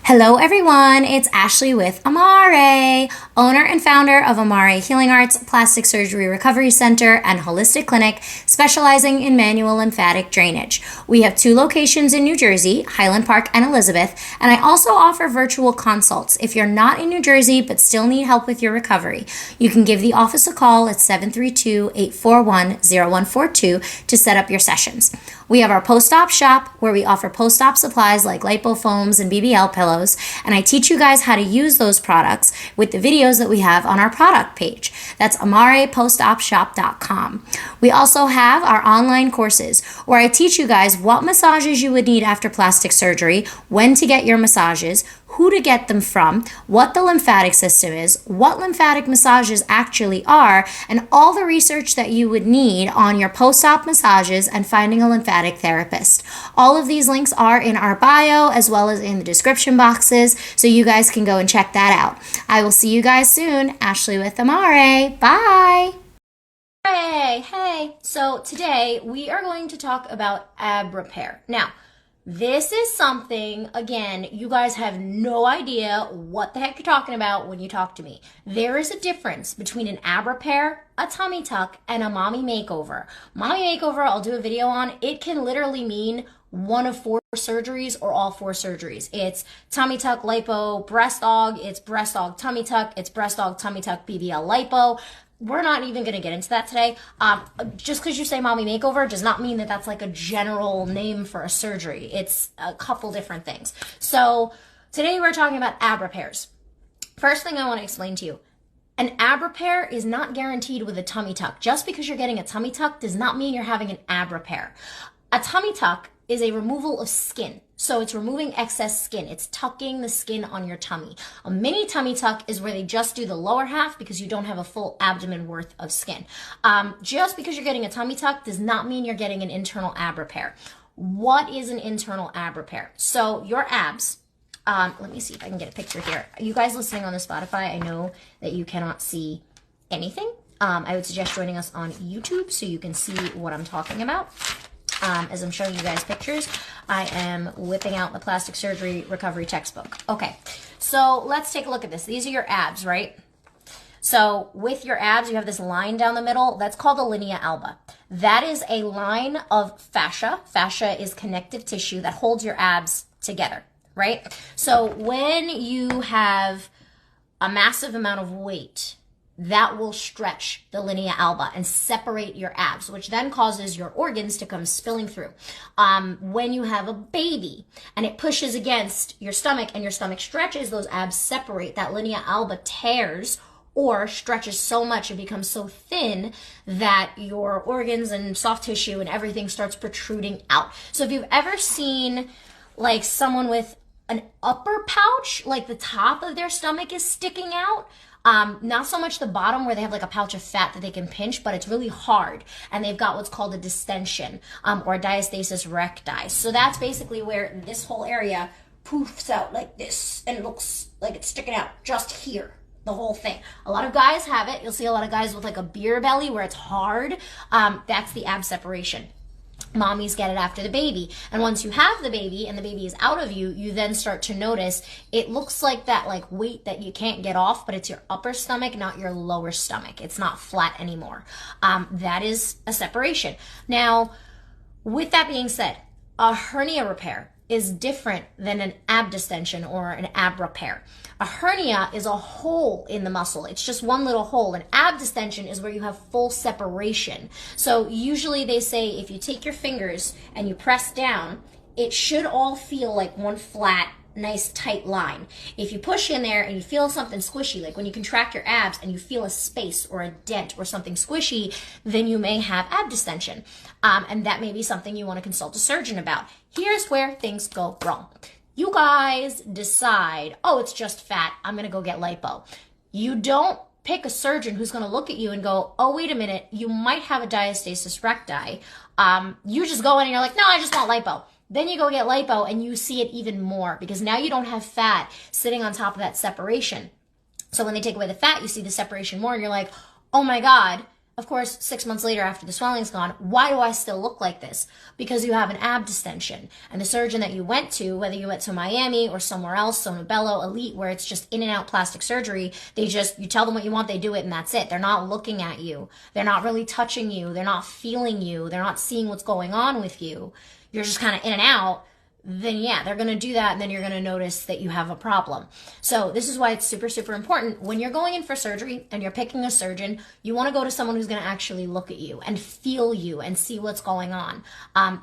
Hello everyone, it's Ashley with Amare, owner and founder of Amare Healing Arts, Plastic Surgery Recovery Center, and Holistic Clinic, specializing in manual lymphatic drainage. We have 2 locations in New Jersey, Highland Park and Elizabeth, and I also offer virtual consults. If you're not in New Jersey but still need help with your recovery, you can give the office a call at 732-841-0142 to set up your sessions. We have our post-op shop where we offer post-op supplies like lipofoams and BBL pillows, and I teach you guys how to use those products with the videos that we have on our product page. That's amarepostopshop.com. We also have our online courses where I teach you guys what massages you would need after plastic surgery, when to get your massages, who to get them from, what the lymphatic system is, what lymphatic massages actually are, and all the research that you would need on your post-op massages and finding a lymphatic therapist. All of these links are in our bio as well as in the description boxes, so you guys can go and check that out. I will see you guys soon. Ashley with Amare. Bye! Hey! So today we are going to talk about ab repair. Now, this is something, again, you guys have no idea what the heck you're talking about when you talk to me. There is a difference between an ab repair, a tummy tuck, and a mommy makeover. Mommy makeover, I'll do a video on. It can literally mean one of 4 surgeries or all 4 surgeries. It's tummy tuck, lipo, breast aug. It's breast aug, tummy tuck. It's breast aug, tummy tuck, BBL, lipo. We're not even going to get into that today. Just because you say mommy makeover does not mean that that's like a general name for a surgery. It's a couple different things. So today we're talking about ab repairs. First thing I want to explain to you. An ab repair is not guaranteed with a tummy tuck. Just because you're getting a tummy tuck does not mean you're having an ab repair. A tummy tuck is a removal of skin. So it's removing excess skin. It's tucking the skin on your tummy. A mini tummy tuck is where they just do the lower half because you don't have a full abdomen worth of skin. Just because you're getting a tummy tuck does not mean you're getting an internal ab repair. What is an internal ab repair? So your abs, let me see if I can get a picture here. You guys listening on the Spotify, I know that you cannot see anything. I would suggest joining us on YouTube so you can see what I'm talking about. As I'm showing you guys pictures, I am whipping out the plastic surgery recovery textbook. Okay, so let's take a look at this. These are your abs, right? So with your abs, you have this line down the middle. That's called the linea alba. That is a line of fascia. Fascia is connective tissue that holds your abs together, right? So when you have a massive amount of weight, that will stretch the linea alba and separate your abs, which then causes your organs to come spilling through. When you have a baby and it pushes against your stomach and your stomach stretches, those abs separate. That linea alba tears or stretches so much it becomes so thin that your organs and soft tissue and everything starts protruding out. So if you've ever seen like someone with an upper pouch, like the top of their stomach is sticking out, not so much the bottom where they have like a pouch of fat that they can pinch, but it's really hard. And they've got what's called a distension or diastasis recti. So that's basically where this whole area poofs out like this and it looks like it's sticking out just here, the whole thing. A lot of guys have it. You'll see a lot of guys with like a beer belly where it's hard. That's the ab separation. Mommies get it after the baby. And once you have the baby and the baby is out of you, you then start to notice it looks like that like weight that you can't get off, but it's your upper stomach, not your lower stomach. It's not flat anymore. That is a separation. Now, with that being said, a hernia repair is different than an ab distension or an ab repair. A hernia is a hole in the muscle. It's just one little hole. An ab distension is where you have full separation. So usually they say if you take your fingers and you press down, it should all feel like one flat, nice tight line. If you push in there and you feel something squishy, like when you contract your abs and you feel a space or a dent or something squishy, then you may have ab distension. And that may be something you want to consult a surgeon about. Here's where things go wrong. You guys decide, oh, it's just fat, I'm going to go get lipo. You don't pick a surgeon who's going to look at you and go, oh, wait a minute, you might have a diastasis recti. You just go in and you're like, no, I just want lipo. Then you go get lipo and you see it even more because now you don't have fat sitting on top of that separation. So when they take away the fat, you see the separation more and you're like, oh my God, of course, 6 months later after the swelling's gone, why do I still look like this? Because you have an ab distension. And the surgeon that you went to, whether you went to Miami or somewhere else, Sonobello, Elite, where it's just in and out plastic surgery, you tell them what you want, they do it, and that's it. They're not looking at you. They're not really touching you. They're not feeling you. They're not seeing what's going on with you. You're just kind of in and out. Then yeah, they're going to do that, and then you're going to notice that you have a problem. So this is why it's super, super important. When you're going in for surgery and you're picking a surgeon, you want to go to someone who's going to actually look at you and feel you and see what's going on.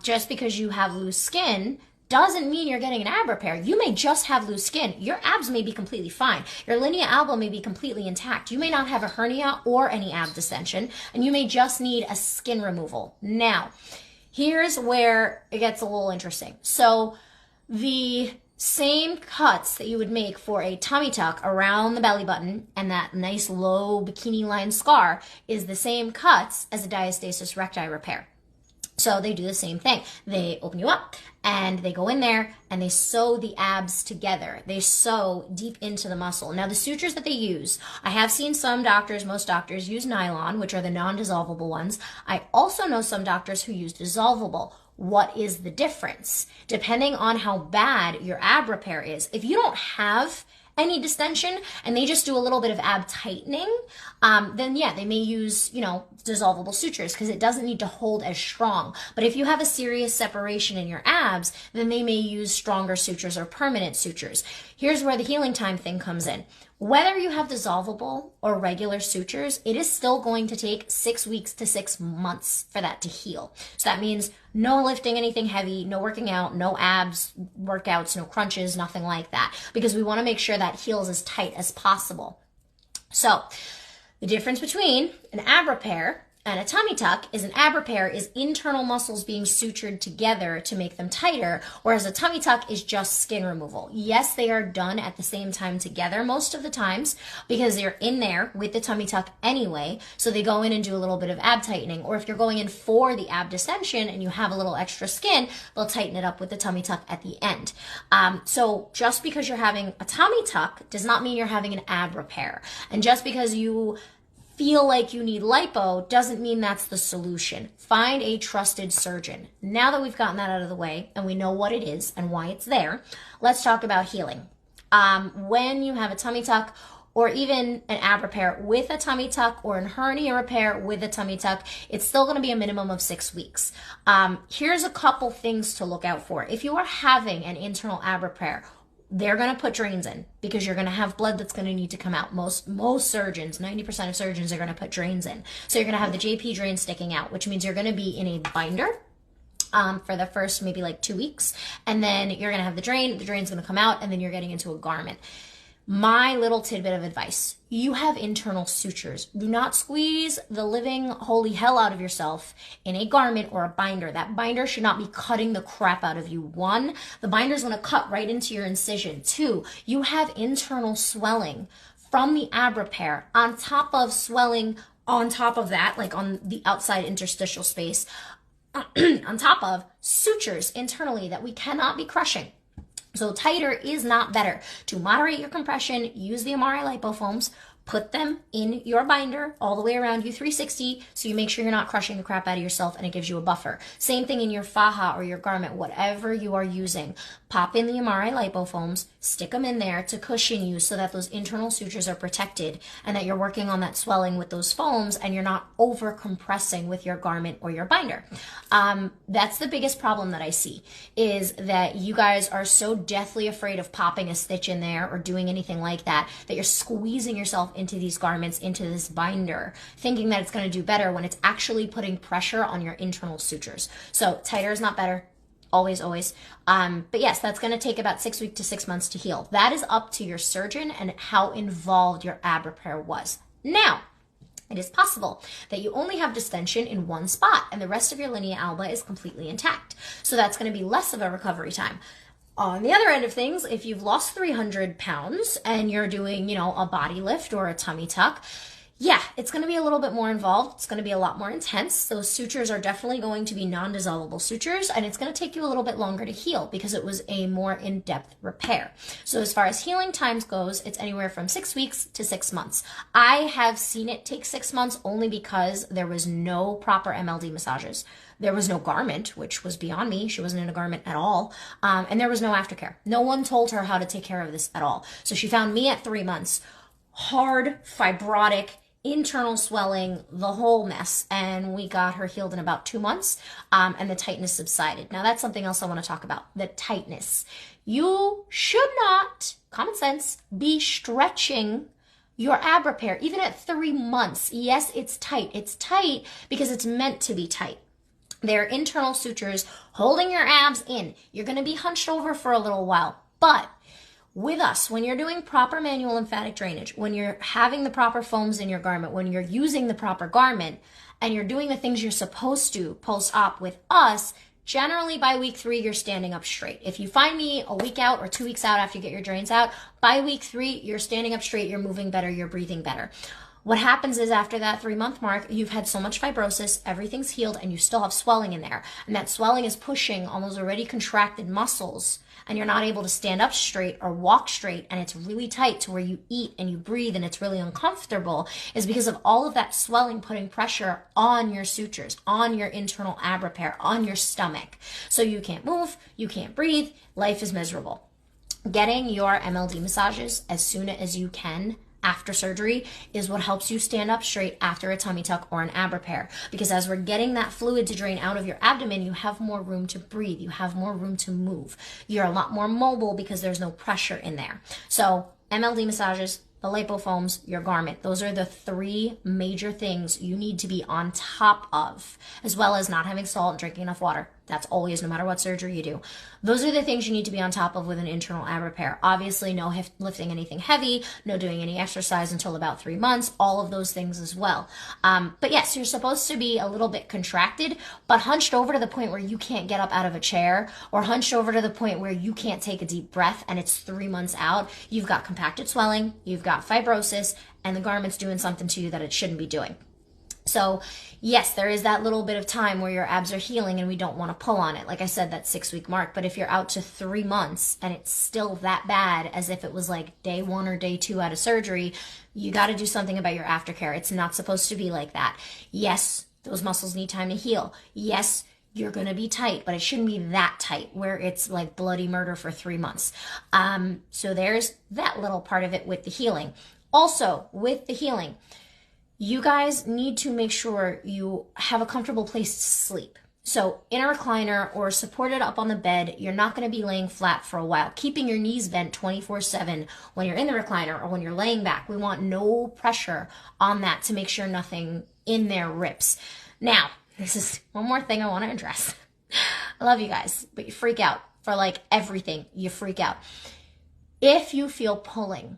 Just because you have loose skin doesn't mean you're getting an ab repair. You may just have loose skin. Your abs may be completely fine. Your linea alba may be completely intact. You may not have a hernia or any ab distension, and you may just need a skin removal. Now, here's where it gets a little interesting. So the same cuts that you would make for a tummy tuck around the belly button and that nice low bikini line scar is the same cuts as a diastasis recti repair. So they do the same thing. They open you up and they go in there and they sew the abs together. They sew deep into the muscle. Now the sutures that they use, I have seen some doctors, most doctors use nylon, which are the non-dissolvable ones. I also know some doctors who use dissolvable. What is the difference? Depending on how bad your ab repair is. If you don't have any distension and they just do a little bit of ab tightening, then yeah, they may use, dissolvable sutures because it doesn't need to hold as strong. But if you have a serious separation in your abs, then they may use stronger sutures or permanent sutures. Here's where the healing time thing comes in. Whether you have dissolvable or regular sutures, it is still going to take 6 weeks to 6 months for that to heal. So that means no lifting anything heavy, no working out, no abs workouts, no crunches, nothing like that, because we want to make sure that heals as tight as possible. So the difference between an ab repair and a tummy tuck is an ab repair is internal muscles being sutured together to make them tighter, whereas a tummy tuck is just skin removal. Yes, they are done at the same time together most of the times because they're in there with the tummy tuck anyway, so they go in and do a little bit of ab tightening. Or if you're going in for the ab distension and you have a little extra skin, they'll tighten it up with the tummy tuck at the end. So just because you're having a tummy tuck does not mean you're having an ab repair. And just because you feel like you need lipo doesn't mean that's the solution. Find a trusted surgeon. Now that we've gotten that out of the way and we know what it is and why it's there, let's talk about healing. When you have a tummy tuck or even an ab repair with a tummy tuck or an hernia repair with a tummy tuck, it's still going to be a minimum of 6 weeks. Here's a couple things to look out for. If you are having an internal ab repair, they're going to put drains in because you're going to have blood that's going to need to come out. Most surgeons, 90% of surgeons are going to put drains in. So you're going to have the JP drain sticking out, which means you're going to be in a binder for the first maybe like 2 weeks. And then you're going to have the drain's going to come out, and then you're getting into a garment. My little tidbit of advice, you have internal sutures. Do not squeeze the living holy hell out of yourself in a garment or a binder. That binder should not be cutting the crap out of you. 1, the binder is going to cut right into your incision. 2, you have internal swelling from the ab repair on top of swelling on top of that, like on the outside interstitial space, on top of sutures internally that we cannot be crushing. So tighter is not better. To moderate your compression, use the Amare lipofoams, put them in your binder all the way around you 360 so you make sure you're not crushing the crap out of yourself and it gives you a buffer. Same thing in your faja or your garment, whatever you are using. Pop in the Amare lipofoams, stick them in there to cushion you so that those internal sutures are protected and that you're working on that swelling with those foams and you're not over compressing with your garment or your binder. That's the biggest problem that I see, is that you guys are so deathly afraid of popping a stitch in there or doing anything like that, that you're squeezing yourself into these garments, into this binder, thinking that it's going to do better when it's actually putting pressure on your internal sutures. So tighter is not better. Always, always. But yes, that's going to take about 6 weeks to 6 months to heal. That is up to your surgeon and how involved your ab repair was. Now, it is possible that you only have distension in one spot and the rest of your linea alba is completely intact. So that's going to be less of a recovery time. On the other end of things, if you've lost 300 pounds and you're doing, a body lift or a tummy tuck, Yeah, it's going to be a little bit more involved. It's going to be a lot more intense. Those sutures are definitely going to be non-dissolvable sutures, and it's going to take you a little bit longer to heal because it was a more in-depth repair. So as far as healing times goes, it's anywhere from 6 weeks to 6 months. I have seen it take 6 months only because there was no proper MLD massages. There was no garment, which was beyond me. She wasn't in a garment at all. And there was no aftercare. No one told her how to take care of this at all. So she found me at 3 months. Hard, fibrotic, internal swelling, the whole mess, and we got her healed in about 2 months, and the tightness subsided. Now that's something else I want to talk about, the tightness. You should not, common sense, be stretching your ab repair, even at 3 months. Yes, it's tight. It's tight because it's meant to be tight. They're internal sutures holding your abs in. You're going to be hunched over for a little while, but with us, when you're doing proper manual lymphatic drainage, when you're having the proper foams in your garment, when you're using the proper garment, and you're doing the things you're supposed to post-op with us, generally by week 3, you're standing up straight. If you find me a week out or 2 weeks out after you get your drains out, by week 3, you're standing up straight, you're moving better, you're breathing better. What happens is after that 3-month mark, you've had so much fibrosis, everything's healed, and you still have swelling in there. And that swelling is pushing on those already contracted muscles, and you're not able to stand up straight or walk straight, and it's really tight to where you eat and you breathe and it's really uncomfortable, is because of all of that swelling putting pressure on your sutures, on your internal ab repair, on your stomach. So you can't move, you can't breathe, life is miserable. Getting your MLD massages as soon as you can after surgery is what helps you stand up straight after a tummy tuck or an ab repair. Because as we're getting that fluid to drain out of your abdomen, you have more room to breathe. You have more room to move. You're a lot more mobile because there's no pressure in there. So MLD massages, the lipofoams, your garment. Those are the 3 major things you need to be on top of, as well as not having salt and drinking enough water. That's always, no matter what surgery you do. Those are the things you need to be on top of with an internal ab repair. Obviously, no lifting anything heavy, no doing any exercise until about 3 months, all of those things as well. But yes, you're supposed to be a little bit contracted, but hunched over to the point where you can't get up out of a chair, or hunched over to the point where you can't take a deep breath and it's 3 months out. You've got compacted swelling, you've got fibrosis, and the garment's doing something to you that it shouldn't be doing. So yes, there is that little bit of time where your abs are healing and we don't want to pull on it. Like I said, that 6-week mark. But if you're out to 3 months and it's still that bad as if it was like day 1 or day 2 out of surgery, you got to do something about your aftercare. It's not supposed to be like that. Yes, those muscles need time to heal. Yes, you're going to be tight, but it shouldn't be that tight where it's like bloody murder for 3 months. So there's that little part of it with the healing. Also, with the healing, you guys need to make sure you have a comfortable place to sleep. So in a recliner or supported up on the bed, you're not going to be laying flat for a while. Keeping your knees bent 24/7 when you're in the recliner or when you're laying back. We want no pressure on that to make sure nothing in there rips. Now, this is one more thing I want to address. I love you guys, but you freak out for like everything. You freak out. If you feel pulling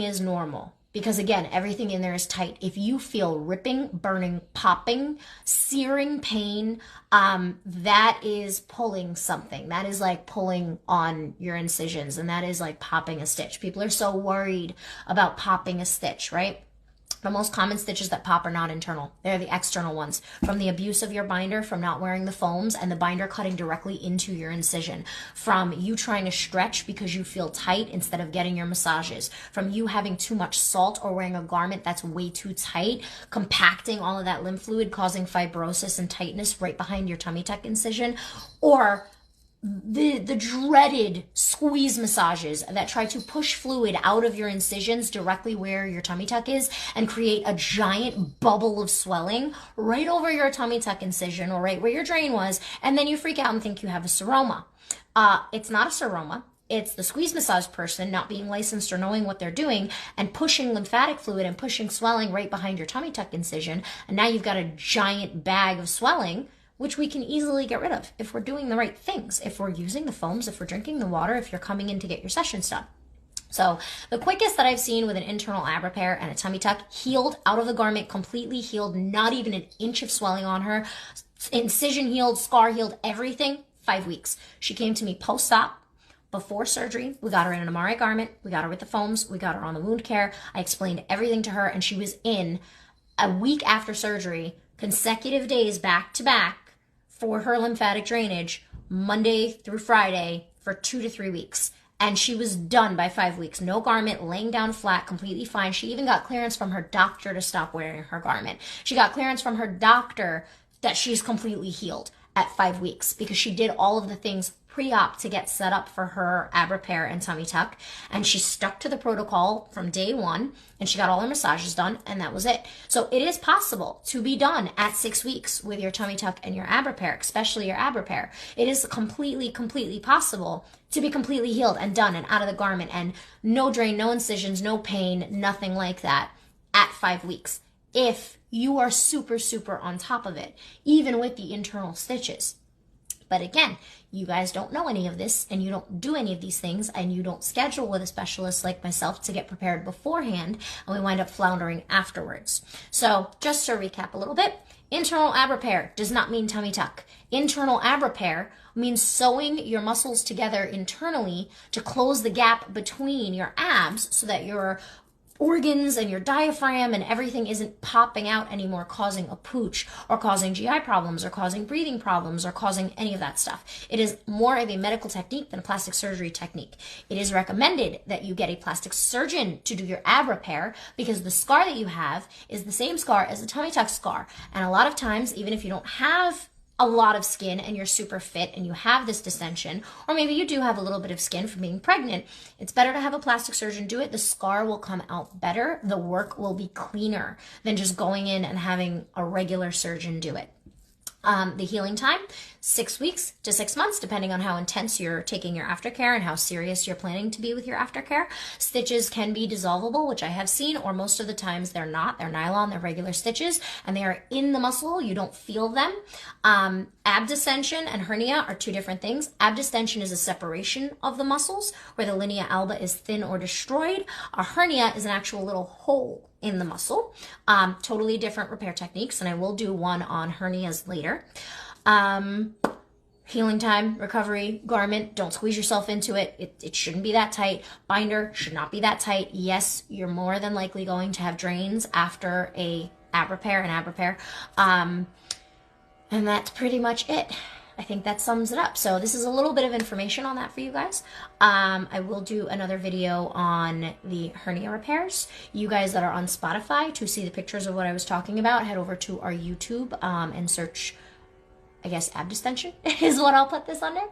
is normal. Because again, everything in there is tight. If you feel ripping, burning, popping, searing pain, that is pulling something. That is like pulling on your incisions, and that is like popping a stitch. People are so worried about popping a stitch, right? The most common stitches that pop are not internal. They're the external ones. From the abuse of your binder, from not wearing the foams, and the binder cutting directly into your incision. From you trying to stretch because you feel tight instead of getting your massages. From you having too much salt or wearing a garment that's way too tight, compacting all of that lymph fluid, causing fibrosis and tightness right behind your tummy tuck incision. Or the dreaded squeeze massages that try to push fluid out of your incisions directly where your tummy tuck is and create a giant bubble of swelling right over your tummy tuck incision or right where your drain was, and then you freak out and think you have a seroma. It's not a seroma. It's the squeeze massage person not being licensed or knowing what they're doing and pushing lymphatic fluid and pushing swelling right behind your tummy tuck incision, and now you've got a giant bag of swelling, which we can easily get rid of if we're doing the right things, if we're using the foams, if we're drinking the water, if you're coming in to get your sessions done. So the quickest that I've seen with an internal ab repair and a tummy tuck, healed out of the garment, completely healed, not even an inch of swelling on her, incision healed, scar healed, everything, 5 weeks. She came to me post-op, before surgery. We got her in an Amare garment. We got her with the foams. We got her on the wound care. I explained everything to her, and she was in a week after surgery, consecutive days back to back for her lymphatic drainage, Monday through Friday for 2 to 3 weeks. And she was done by 5 weeks. No garment, laying down flat, completely fine. She even got clearance from her doctor to stop wearing her garment. She got clearance from her doctor that she's completely healed at 5 weeks because she did all of the things pre-op to get set up for her ab repair and tummy tuck. And she stuck to the protocol from day one, and she got all her massages done, and that was it. So it is possible to be done at 6 weeks with your tummy tuck and your ab repair, especially your ab repair. It is completely possible to be completely healed and done and out of the garment and no drain, no incisions, no pain, nothing like that at 5 weeks. If you are super on top of it, even with the internal stitches. But again, you guys don't know any of this, and you don't do any of these things, and you don't schedule with a specialist like myself to get prepared beforehand, and we wind up floundering afterwards. So just to recap a little bit, internal ab repair does not mean tummy tuck. Internal ab repair means sewing your muscles together internally to close the gap between your abs so that your organs and your diaphragm and everything isn't popping out anymore, causing a pooch or causing GI problems or causing breathing problems or causing any of that stuff. It is more of a medical technique than a plastic surgery technique. It is recommended that you get a plastic surgeon to do your ab repair because the scar that you have is the same scar as the tummy tuck scar. And a lot of times, even if you don't have a lot of skin and you're super fit and you have this distension, or maybe you do have a little bit of skin from being pregnant, it's better to have a plastic surgeon do it. The scar will come out better. The work will be cleaner than just going in and having a regular surgeon do it. The healing time, 6 weeks to 6 months, depending on how intense you're taking your aftercare and how serious you're planning to be with your aftercare. Stitches can be dissolvable, which I have seen, or most of the times they're not. They're nylon, they're regular stitches, and they are in the muscle. You don't feel them. Ab distension and hernia are two different things. Ab distension is a separation of the muscles where the linea alba is thin or destroyed. A hernia is an actual little hole in the muscle. Totally different repair techniques, and I will do one on hernias later. Healing time, recovery, garment, don't squeeze yourself into it. It shouldn't be that tight. Binder should not be that tight. Yes, you're more than likely going to have drains after a ab repair. And that's pretty much it. I think that sums it up. So this is a little bit of information on that for you guys. I will do another video on the hernia repairs. You guys that are on Spotify, to see the pictures of what I was talking about, head over to our YouTube and search, I guess, ab distension is what I'll put this under.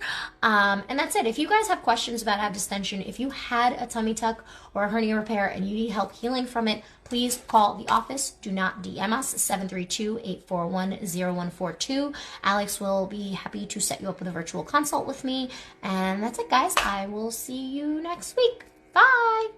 And that's it. If you guys have questions about ab distension, if you had a tummy tuck or a hernia repair and you need help healing from it, please call the office. Do not DM us, 732-841-0142. Alex will be happy to set you up with a virtual consult with me. And that's it, guys. I will see you next week. Bye.